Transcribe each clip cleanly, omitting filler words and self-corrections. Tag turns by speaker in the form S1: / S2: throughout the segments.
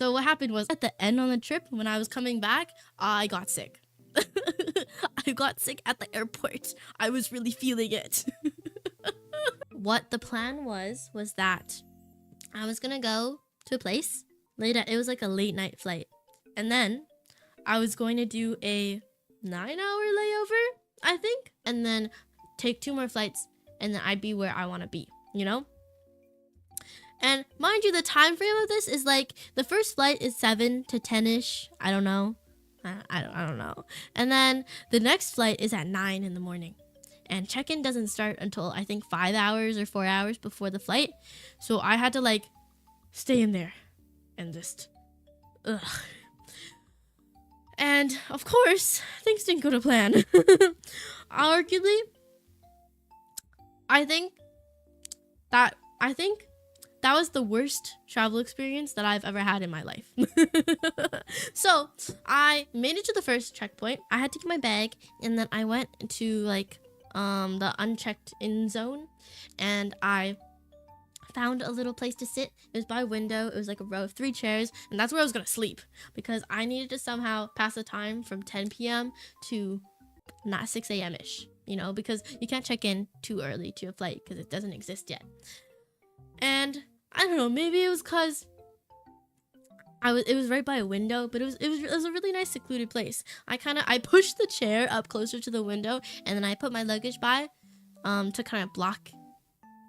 S1: So what happened was at the end on the trip, when I was coming back, I got sick. I got sick at the airport. I was really feeling it. What the plan was that I was gonna go to a place late at, it was like a late night flight. And then I was going to do a 9-hour layover, I think. And then take 2 more flights and then I'd be where I want to be, you know? And mind you, the time frame of this is like the first flight is 7 to 10ish. I don't know. I don't know. And then the next flight is at 9 in the morning. And check-in doesn't start until I think 5 hours or 4 hours before the flight. So I had to like stay in there and just ugh. And of course, things didn't go to plan. Arguably, I think that was the worst travel experience that I've ever had in my life. So I made it to the first checkpoint. I had to get my bag, and then I went to like the unchecked in zone, and I found a little place to sit. It was by a window. It was like a row of 3 chairs, and that's where I was gonna sleep because I needed to somehow pass the time from 10 p.m. to not 6 a.m. ish, you know, because you can't check in too early to a flight because it doesn't exist yet. And I don't know, maybe it was because it was right by a window, but it was a really nice secluded place. I pushed the chair up closer to the window, and then I put my luggage by to kind of block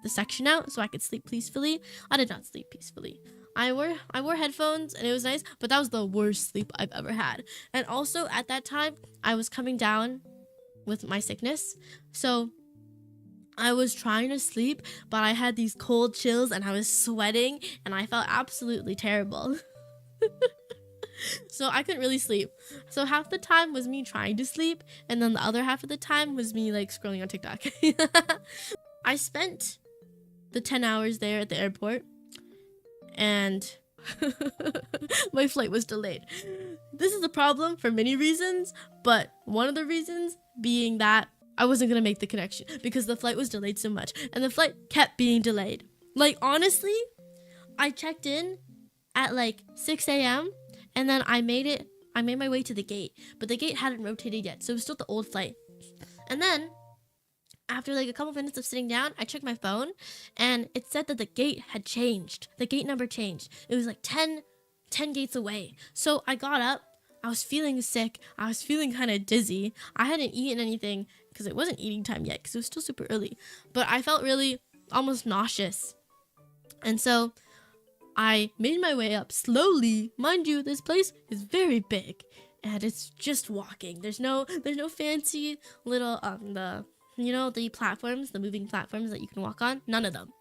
S1: the section out so I could sleep peacefully. I did not sleep peacefully. I wore headphones and it was nice, but that was the worst sleep I've ever had. And also at that time, I was coming down with my sickness. So I was trying to sleep, but I had these cold chills and I was sweating and I felt absolutely terrible. So I couldn't really sleep. So half the time was me trying to sleep, and then the other half of the time was me like scrolling on TikTok. I spent the 10 hours there at the airport, and my flight was delayed. This is a problem for many reasons, but one of the reasons being that I wasn't gonna make the connection because the flight was delayed so much, and the flight kept being delayed. Like, honestly, I checked in at like 6 a.m. and then I made my way to the gate, but the gate hadn't rotated yet, so it was still the old flight. And then after like a couple minutes of sitting down, I checked my phone and it said that the gate had changed. The gate number changed. It was like 10 gates away. So I got up. I was feeling sick. I was feeling kind of dizzy. I hadn't eaten anything because it wasn't eating time yet because it was still super early. But I felt really almost nauseous. And so I made my way up slowly. Mind you, this place is very big and it's just walking. There's no fancy little the platforms, the moving platforms that you can walk on. None of them.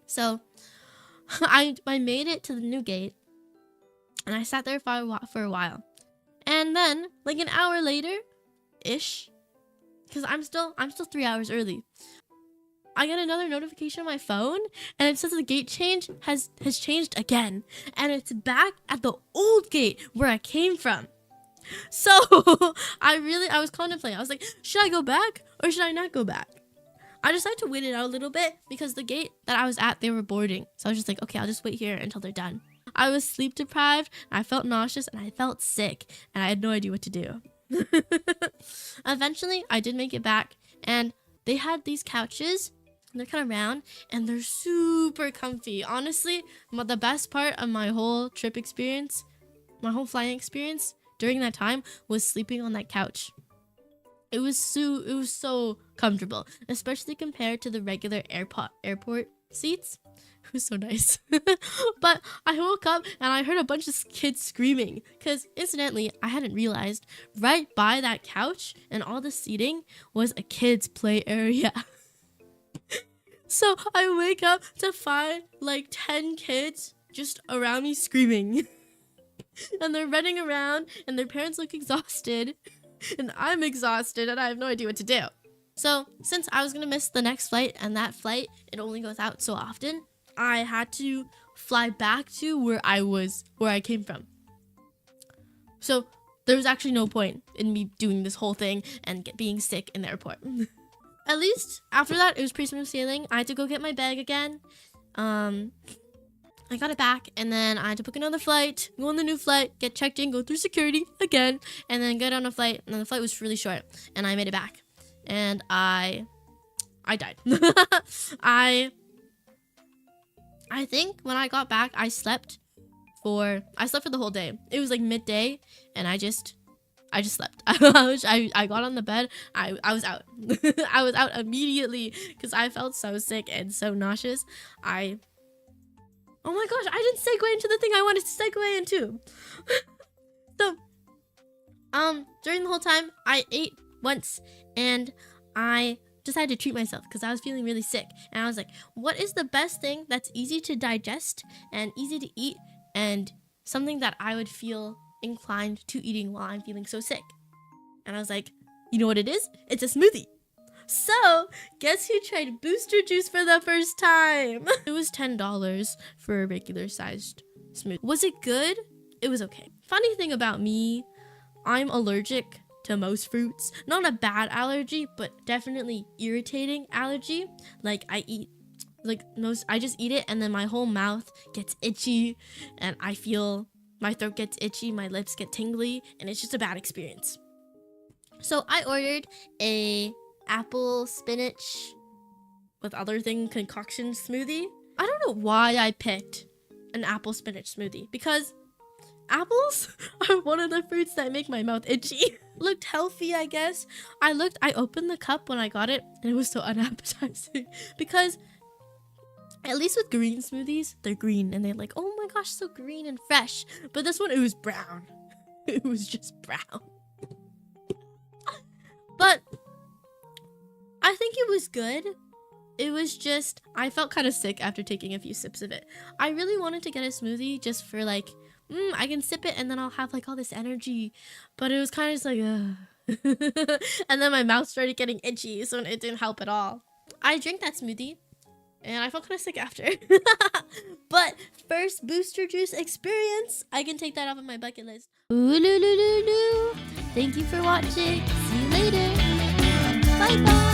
S1: So I made it to the new gate, and I sat there for a while. And then, like an hour later, ish, because I'm still 3 hours early, I get another notification on my phone, and it says the gate change has changed again, and it's back at the old gate where I came from. So I was contemplating. I was like, should I go back or should I not go back? I decided to wait it out a little bit because the gate that I was at, they were boarding. So I was just like, okay, I'll just wait here until they're done. I was sleep deprived, I felt nauseous, and I felt sick, and I had no idea what to do. Eventually, I did make it back, and they had these couches. They're kind of round, and they're super comfy. Honestly, the best part of my whole trip experience, my whole flying experience, during that time was sleeping on that couch. It was so comfortable, especially compared to the regular airport seats. It was so nice. But I woke up and I heard a bunch of kids screaming because incidentally, I hadn't realized right by that couch and all the seating was a kids play area. So I wake up to find like 10 kids just around me screaming. And they're running around, and their parents look exhausted, and I'm exhausted, and I have no idea what to do. So, since I was gonna miss the next flight, and that flight, it only goes out so often, I had to fly back to where I came from. So, there was actually no point in me doing this whole thing and being sick in the airport. At least, after that, it was pretty smooth sailing. I had to go get my bag again. I got it back, and then I had to book another flight, go on the new flight, get checked in, go through security again, and then get on a flight. And then the flight was really short, and I made it back, and I died. I think when I got back, I slept for the whole day. It was like midday, and I just slept. I got on the bed. I was out. I was out immediately because I felt so sick and so nauseous. Oh my gosh, I didn't segue into the thing I wanted to segue into. So, during the whole time, I ate once, and I decided to treat myself because I was feeling really sick. And I was like, what is the best thing that's easy to digest and easy to eat and something that I would feel inclined to eating while I'm feeling so sick? And I was like, you know what it is? It's a smoothie. So, guess who tried booster juice for the first time? It was $10 for a regular sized smoothie. Was it good? It was okay. Funny thing about me, I'm allergic to most fruits. Not a bad allergy, but definitely irritating allergy. Like I just eat it and then my whole mouth gets itchy and I feel my throat gets itchy, my lips get tingly, and it's just a bad experience. So I ordered a apple spinach with other thing concoction smoothie. I don't know why I picked an apple spinach smoothie because apples are one of the fruits that make my mouth itchy. Looked healthy, I guess. I opened the cup when I got it and it was so unappetizing because at least with green smoothies, they're green and they're like, oh my gosh, so green and fresh. But this one, it was brown. It was just brown. But I think it was good. It was just, I felt kind of sick after taking a few sips of it. I really wanted to get a smoothie just for like, I can sip it and then I'll have like all this energy. But it was kind of just like, and then my mouth started getting itchy, so it didn't help at all. I drank that smoothie and I felt kind of sick after. But first booster juice experience, I can take that off of my bucket list. Thank you for watching. See you later. Bye bye.